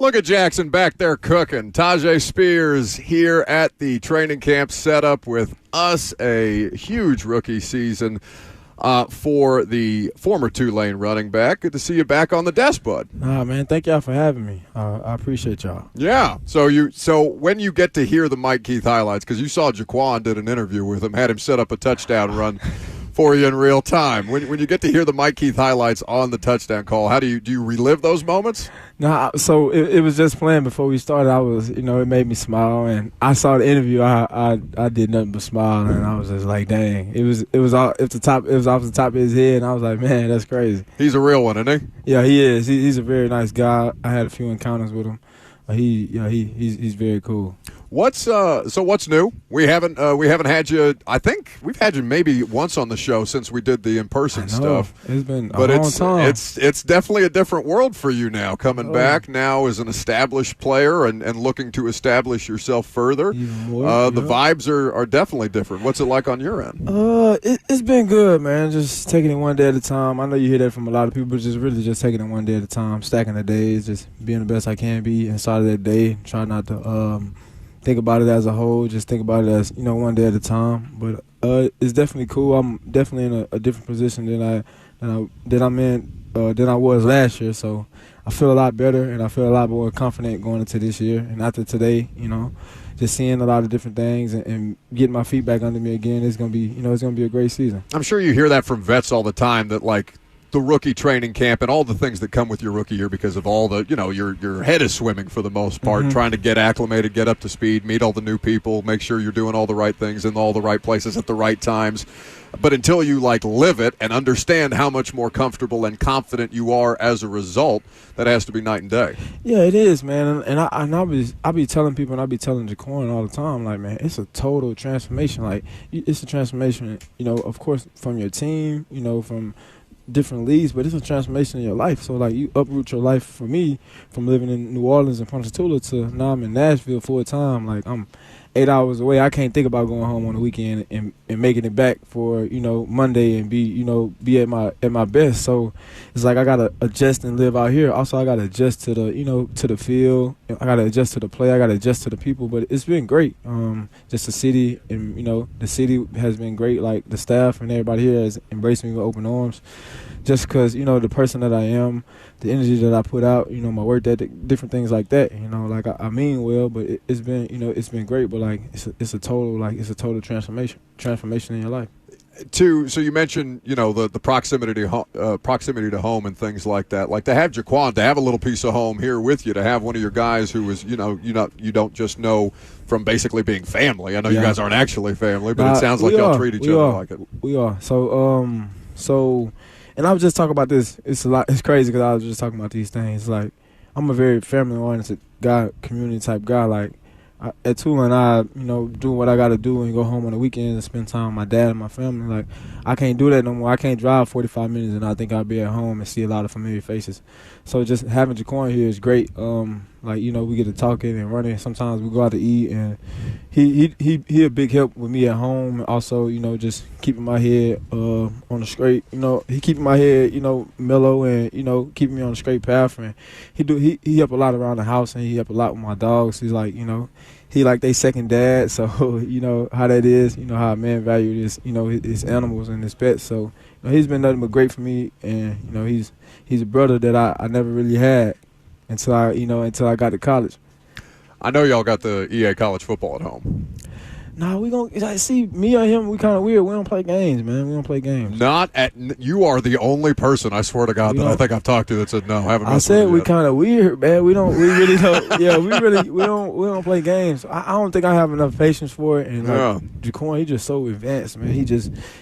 Look at Jackson back there cooking. Tyjae Spears here at the training camp setup with us. A huge rookie season for the former Tulane running back. Good to see you back on the desk, bud. Nah, man, thank y'all for having me. I appreciate y'all. Yeah. So when you get to hear the Mike Keith highlights, because you saw Jaquan did an interview with him, had him set up a touchdown run for you in real time. When you get to hear the Mike Keith highlights on the touchdown call, how do you relive those moments? Nah, so it was just playing before we started. I was, it made me smile, and I saw the interview. I did nothing but smile, and I was just like, dang, it was off the top of his head, and I was like, man, that's crazy. He's a real one, isn't he? Yeah, he is. He's a very nice guy. I had a few encounters with him. He's very cool. What's new? We haven't had you. I think we've had you maybe once on the show since we did the in-person stuff. It's been a long time. It's definitely a different world for you now. Coming back now as an established player and looking to establish yourself further. Even more, the vibes are definitely different. What's it like on your end? It's been good, man. Just taking it one day at a time. I know you hear that from a lot of people, but just taking it one day at a time, stacking the days, just being the best I can be inside of that day. Try not to think about it as a whole. Just think about it as, one day at a time. But it's definitely cool. I'm definitely in a different position than I was last year. So I feel a lot better, and I feel a lot more confident going into this year. And after today, just seeing a lot of different things and getting my feet back under me again, it's gonna be a great season. I'm sure you hear that from vets all the time, that like the rookie training camp and all the things that come with your rookie year, because of all the, your head is swimming for the most part, trying to get acclimated, get up to speed, meet all the new people, make sure you're doing all the right things in all the right places at the right times. But until you live it and understand how much more comfortable and confident you are as a result, that has to be night and day. Yeah, it is, man. And I be telling people, and I be telling Jaquan all the time, like, man, it's a total transformation. Like, it's a transformation, of course, from your team, from different leagues, but it's a transformation in your life. So you uproot your life, for me, from living in New Orleans and Ponchatoula to now I'm in Nashville full time. Like, I'm 8 hours away. I can't think about going home on the weekend and making it back for Monday and be at my best. So it's like I gotta adjust and live out here. Also, I gotta adjust to the field. I gotta adjust to the play. I gotta adjust to the people. But it's been great. Just the city, and the city has been great. Like, the staff and everybody here has embraced me with open arms. Just because, the person that I am, the energy that I put out, my work ethic, different things like that. I mean well, but it's been great. But it's a total transformation in your life. So you mentioned, the proximity to home and things like that. Like, to have Jaquan, to have a little piece of home here with you, to have one of your guys who is, you don't just know from basically being family. I know you guys aren't actually family, but it sounds like y'all treat each other like it. We are. So. And I was just talking about this. It's crazy because I was just talking about these things. Like, I'm a very family-oriented guy, community-type guy. Like, at Tulane, I, do what I got to do and go home on the weekends and spend time with my dad and my family. Like, I can't do that no more. I can't drive 45 minutes and I think I'll be at home and see a lot of familiar faces. So just having Jaquan here is great. We get to talking and running. Sometimes we go out to eat, and he a big help with me at home. Also, just keeping my head on the straight. He keeping my head, mellow, and keeping me on the straight path. And he help a lot around the house, and he help a lot with my dogs. He's like, he like they second dad. So how that is. How a man values his animals and his pets. So he's been nothing but great for me, and he's a brother that I never really had until I got to college. I know y'all got the EA college football at home. Nah, see, me or him, we kind of weird. We don't play games, man. We don't play games. You are the only person, I swear to God, that I think I've talked to that said no. I said we kind of weird, man. We really don't. Yeah, we don't play games. I don't think I have enough patience for it. And Jaquan, he just so advanced, man.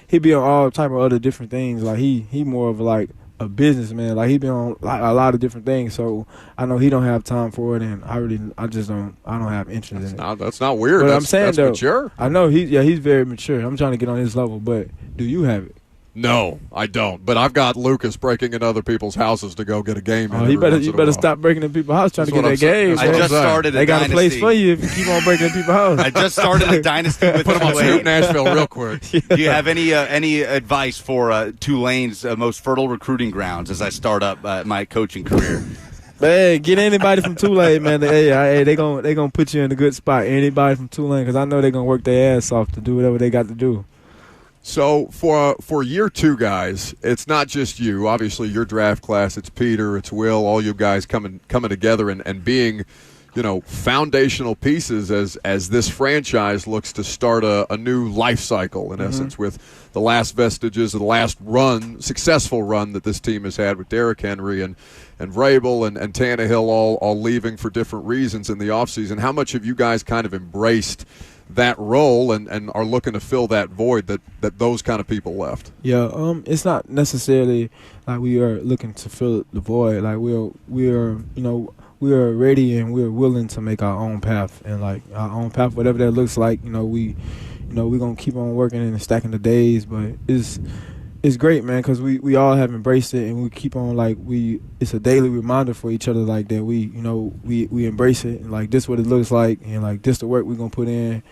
He be on all type of other different things. Like, he more of like a businessman. Like, he been on a lot of different things, so I know he don't have time for it, and I don't have interest in it. That's not weird. But I'm saying, that's though, mature. I know he's very mature. I'm trying to get on his level, but do you have it? No, I don't. But I've got Lucas breaking in other people's houses to go get a game. You better stop breaking in people's houses trying to get that game. I just started a dynasty. They got a place for you if you keep on breaking in people's houses. I just started a dynasty with Put them on Snoop Nashville real quick. Do you have any advice for Tulane's most fertile recruiting grounds as I start up my coaching career? Man, get anybody from Tulane, man. Hey, they gonna put you in a good spot. Anybody from Tulane, because I know they're gonna work their ass off to do whatever they got to do. So for year two guys, it's not just you. Obviously, your draft class. It's Peter, it's Will, all you guys coming together and being, foundational pieces as this franchise looks to start a new life cycle in essence, with the last vestiges of the last successful run that this team has had with Derrick Henry and Vrabel and Tannehill all leaving for different reasons in the offseason. How much have you guys kind of embraced that role and are looking to fill that void that those kind of people left? Yeah, it's not necessarily like we are looking to fill the void. Like we are ready and we're willing to make our own path, and like our own path, whatever that looks like. We're gonna keep on working and stacking the days, but it's great, man, because we all have embraced it, and we keep on it's a daily reminder for each other, like that we embrace it, and like this what it looks like, and like this the work we're gonna put in,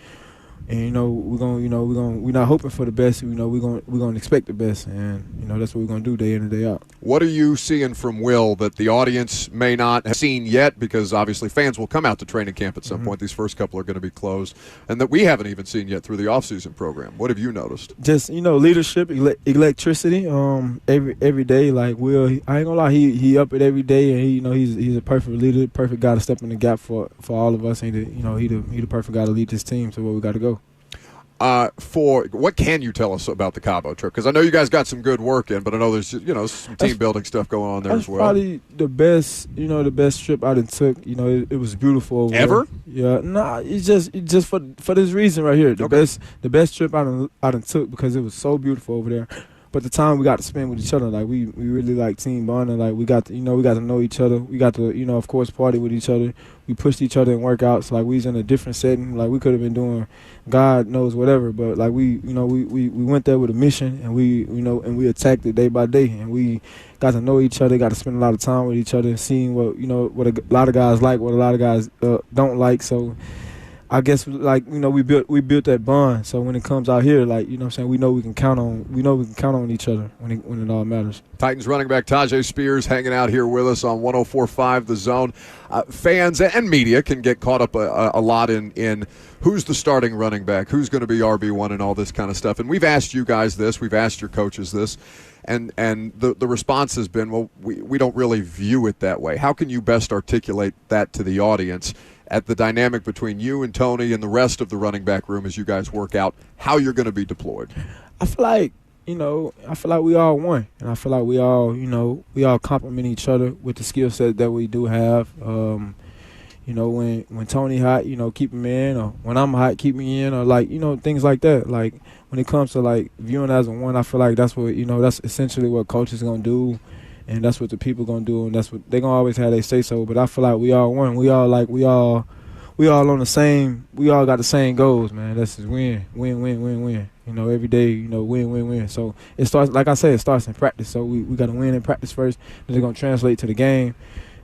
and we're not hoping for the best, we're gonna expect the best, and that's what we're gonna do day in and day out. What are you seeing from Will that the audience may not have seen yet? Because obviously fans will come out to training camp at some point. These first couple are going to be closed, and that we haven't even seen yet through the offseason program. What have you noticed? Just leadership, electricity. Every day, like Will, I ain't gonna lie, he up it every day, and he's a perfect leader, perfect guy to step in the gap for all of us, and he the perfect guy to lead this team to where we got to go. For what can you tell us about the Cabo trip? Because I know you guys got some good work in, but I know there's some team building stuff going on there as well. Probably the best trip I done took. It was beautiful over ever. There. Yeah, nah, it's just for this reason right here. The best trip I done took because it was so beautiful over there. But the time we got to spend with each other, like we really like team bonding. Like we got to know each other. We got to of course party with each other. We pushed each other in workouts. Like we was in a different setting. Like we could have been doing God knows whatever. But like we went there with a mission, and we attacked it day by day, and we got to know each other. Got to spend a lot of time with each other, seeing what what a lot of guys like, what a lot of guys don't like. So I guess we built that bond. So when it comes out here, what I'm saying, we know we can count on each other when it all matters. Titans running back Tyjae Spears hanging out here with us on 104.5 The Zone. Fans and media can get caught up a lot in who's the starting running back, who's going to be RB1 and all this kind of stuff. And we've asked you guys this, we've asked your coaches this, and the response has been, well, we don't really view it that way. How can you best articulate that to the audience at the dynamic between you and Tony and the rest of the running back room as you guys work out how you're going to be deployed? I feel like we all one, and I feel like we all complement each other with the skill set that we do have. When Tony hot, keep him in, or when I'm hot, keep me in, or things like that. Like when it comes to viewing as a one, I feel like that's what that's essentially what coaches gonna do. And that's what the people gonna do, and that's what they gonna always have they say so. But I feel like we all one. We all on the same. We all got the same goals, man. That's just win. Every day, win. So it starts, like I said, it starts in practice. So we got to win in practice first. Then it's gonna translate to the game.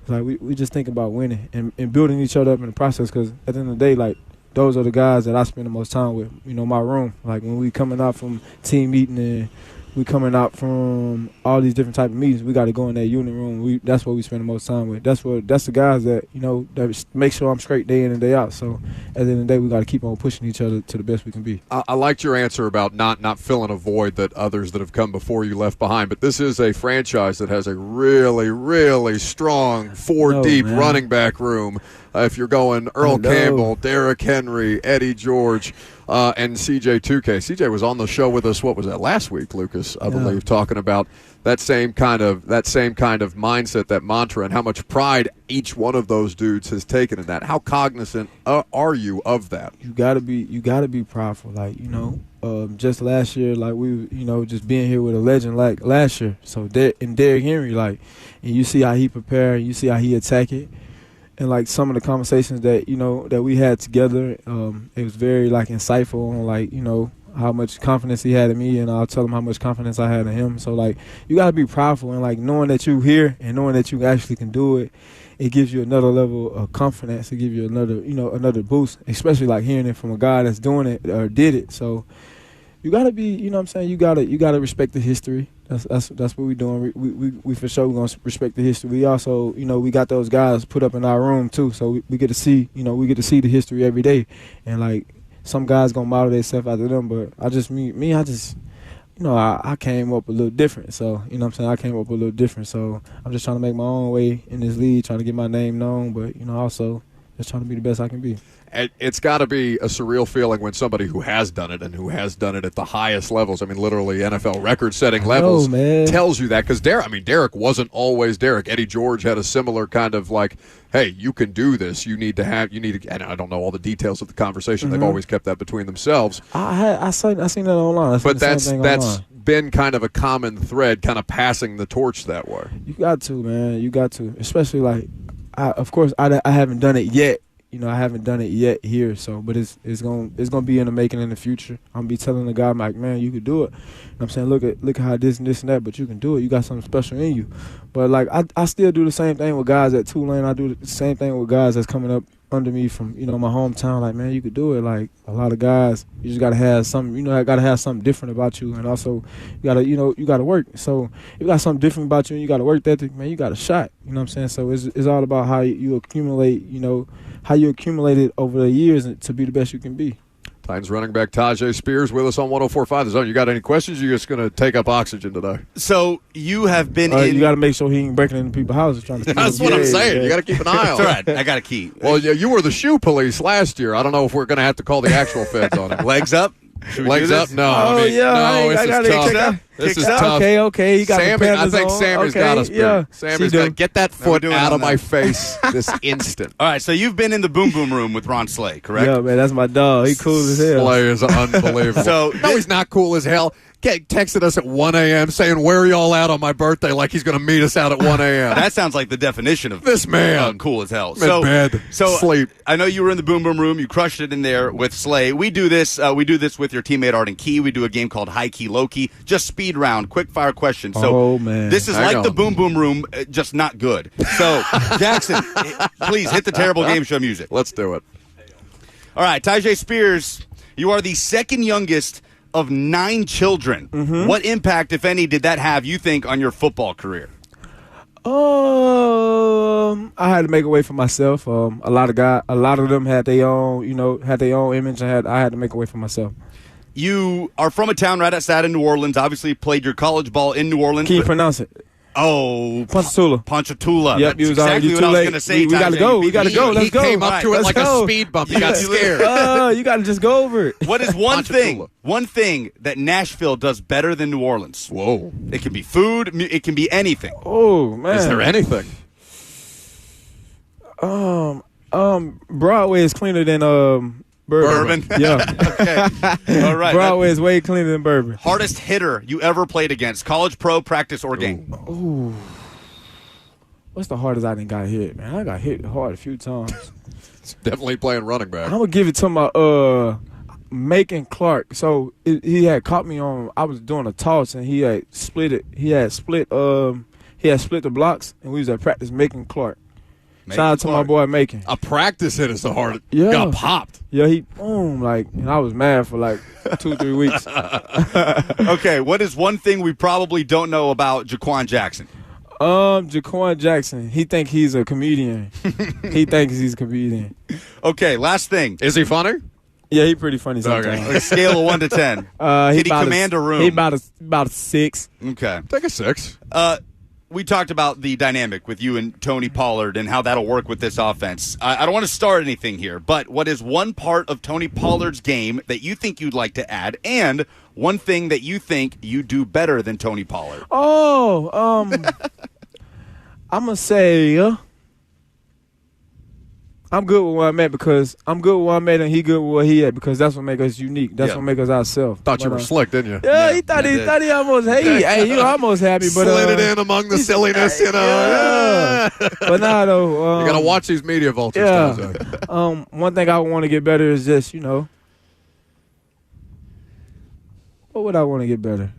It's like we just think about winning and building each other up in the process. Because at the end of the day, those are the guys that I spend the most time with. My room. Like when we coming out from team meeting and we coming out from all these different type of meetings, we got to go in that unit room. That's what we spend the most time with. That's the guys that that make sure I'm straight day in and day out. So at the end of the day, we got to keep on pushing each other to the best we can be. I liked your answer about not filling a void that others that have come before you left behind. But this is a franchise that has a really, really strong four-deep running back room. If you're going Earl Campbell, Derrick Henry, Eddie George, and CJ 2K. CJ was on the show with us. What was that, last week, Lucas? I believe, talking about that same kind of mindset, that mantra, and how much pride each one of those dudes has taken in that. How cognizant are you of that? You gotta be proudful. Just last year, we, just being here with a legend like last year. So and Derrick Henry, and you see how he prepared, you see how he attack it. And some of the conversations that that we had together, it was very insightful on how much confidence he had in me, and I'll tell him how much confidence I had in him. So you gotta be proudful, and knowing that you here and knowing that you actually can do it, it gives you another level of confidence. It gives you another another boost, especially hearing it from a guy that's doing it or did it. So you gotta be, you know what I'm saying, you gotta respect the history. That's what we doing. We for sure gonna respect the history. We also, you know, we got those guys put up in our room too, so we get to see, you know, we get to see the history every day. And like some guys gonna model themselves after them, but I just you know, I came up a little different. So, you know what I'm saying? I came up a little different. So, I'm just trying to make my own way in this league, trying to get my name known, but, you know, also just trying to be the best I can be. It's got to be a surreal feeling when somebody who has done it and who has done it at the highest levels, I mean, literally NFL record-setting levels, tells you that. Because Derrick wasn't always Derrick. Eddie George had a similar kind of like, hey, you can do this. You need to, and I don't know all the details of the conversation. They've always kept that between themselves. I seen that online. But that's been kind of a common thread, kind of passing the torch that way. You got to, man. You got to. Especially like, of course, I haven't done it yet. You know, I haven't done it yet here, so but it's gonna be in the making in the future. I'm gonna be telling the guy, I'm like, man, you could do it. And I'm saying, look at how this and this and that, but you can do it. You got something special in you. But like I still do the same thing with guys at Tulane. I do the same thing with guys that's coming up under me from, you know, my hometown. Like, man, you could do it. Like a lot of guys, you just gotta have something. You know, I gotta have something different about you, and also you gotta work. So if you got something different about you and you gotta work that, man, you got a shot. You know what I'm saying? So it's all about how you accumulate. You know, how you accumulate it over the years to be the best you can be. Titans running back Tyjae Spears with us on 104.5 The Zone. You got any questions? Or you're just going to take up oxygen today? So you have been in. You got to make sure he ain't breaking into people's houses trying to. That's what I'm saying. Yeah. You got to keep an eye on. All right, I got a key. Well, yeah, you were the shoe police last year. I don't know if we're going to have to call the actual feds on him. Legs up. Legs up? No. Oh, I mean, yeah. No, I this is tough. This is tough. Okay. He got Sammy, I think Sammy's got us. Yeah. Sammy's got to get that foot out of my face this instant. All right, so you've been in the boom boom room with Ron Slay, correct? Yeah, man, that's my dog. He cool as hell. Slay is unbelievable. No, he's not cool as hell. Texted us at 1 a.m. saying, where are y'all at on my birthday? Like he's going to meet us out at 1 a.m. That sounds like the definition of this man. Cool as hell. Bed, sleep. I know you were in the boom boom room. You crushed it in there with Slay. We do this with your teammate Arden Key. We do a game called High Key Low Key. Just speed round, quick fire questions. So man. This is like the boom boom room, just not good. So Jackson, please hit the terrible game show music. Let's do it. All right, Tyjae Spears, you are the second youngest of 9 children. What impact, if any, did that have, you think, on your football career? I had to make a way for myself. A lot of them had their own, image. I had to make a way for myself. You are from a town right outside of New Orleans. Obviously, played your college ball in New Orleans. Can you pronounce it? Oh, Ponchatoula. Yep, that's exactly what I was going to say. We got to go. Let's go. He came up to it like a speed bump. He got scared. You got to just go over it. What is one thing that Nashville does better than New Orleans? Whoa. It can be food. It can be anything. Oh, man. Is there anything? Broadway is cleaner than Bourbon. Yeah. Okay. All right. Broadway is way cleaner than Bourbon. Hardest hitter you ever played against? College, pro, practice, or game? Ooh. What's the hardest I done got hit, man? I got hit hard a few times. Definitely playing running back. I'm going to give it to my Macon Clark. So he had caught me on, I was doing a toss, and he had split it. He had split the blocks, and we was at practice Macon Clark. Shout out to my boy Macon. A practice hit is the hardest. Yeah. Got popped. Yeah, he boom, and I was mad for like 2-3 weeks. Okay, what is one thing we probably don't know about Jaquan Jackson? Jaquan Jackson, he think he's a comedian. He thinks he's a comedian. Okay, last thing. Is he funny? Yeah, he pretty funny sometimes. Okay. A scale of 1 to 10. Did he command a room? He about a 6. Okay. Take a 6. We talked about the dynamic with you and Tony Pollard and how that'll work with this offense. I don't want to start anything here, but what is one part of Tony Pollard's game that you think you'd like to add, and one thing that you think you do better than Tony Pollard? I'm going to say I'm good with what I'm at because I'm good with what I'm at and he good with what he at because that's what make us unique. That's what make us ourselves. Thought you were slick, didn't you? Yeah, he thought he almost almost happy, but slid it in among the silliness, Yeah. But now though, you gotta watch these media vultures. Yeah. One thing I want to get better is just what would I want to get better?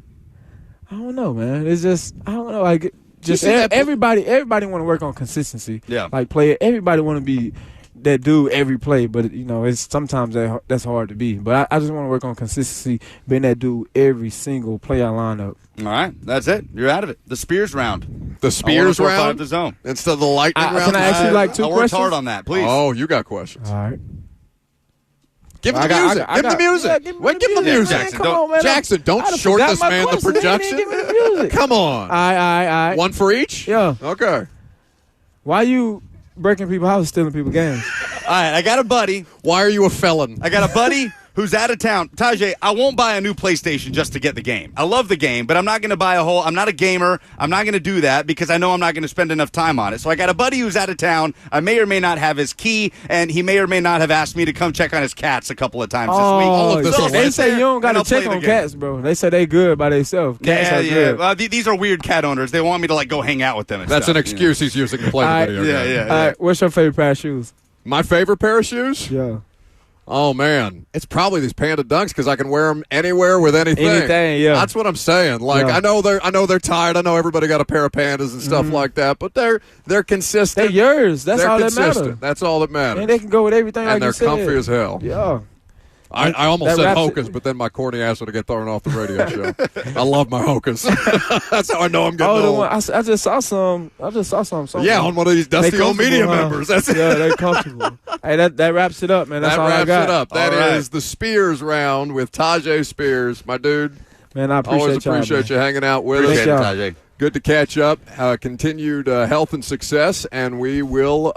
I don't know, man. It's just I don't know. Like just everybody want to work on consistency. Yeah. Like everybody want to be that dude every play, but it's sometimes that's hard to be. But I just want to work on consistency, being that dude every single play I line up. All right, that's it. You're out of it. The Spears round. The Spears round? The zone. Instead of the Lightning round? Can I ask you like 2 I worked questions? hard on that, please. Oh, you got questions. All right. Give him the music. Give him the music. Yeah, Give him the music. Jackson, Come on, man. Jackson, don't short this man the projection. Give me the music. Come on. All right. One for each? Yeah. Okay. Why you breaking people's houses, stealing people's games? All right, I got a buddy. Why are you a felon? I got a buddy who's out of town. Tyjae, I won't buy a new PlayStation just to get the game. I love the game, but I'm not going to buy I'm not a gamer. I'm not going to do that because I know I'm not going to spend enough time on it. So I got a buddy who's out of town. I may or may not have his key, and he may or may not have asked me to come check on his cats a couple of times this week. All of this So is They sit say there you don't got and to I'll play check the on game. cats, bro. They say they good by themselves. Cats are good. Well, these are weird cat owners. They want me to go hang out with them. And That's stuff, an excuse he's using to play the video game. Yeah. All right, what's your favorite pair of shoes? My favorite pair of shoes? Yeah. Oh, man. It's probably these Panda Dunks because I can wear them anywhere with anything. Anything, yeah. That's what I'm saying. Like, Yeah. I know they're tired. I know everybody got a pair of Pandas and stuff like that, but they're consistent. They're yours. That's They're all that consistent. matters. That's all that matters. And they can go with everything And like they're you said. comfy as hell. Yeah. I almost That said wraps Hokas, but then my corny ass would have get thrown off the radio show. I love my Hokas. That's how I know I'm getting Oh, the old. one I just saw some. somewhere. Yeah, on one of these They dusty old media comfortable, huh? members. That's it. Yeah, they're comfortable. Hey, that wraps it up, man. That's That all I wraps got. it up. That All right. is the Spears round with Tyjae Spears, my dude. Man, I appreciate Always y'all, appreciate man. you hanging out with Appreciate us. it, y'all. Tyjae. Good to catch up. Continued health and success, and we will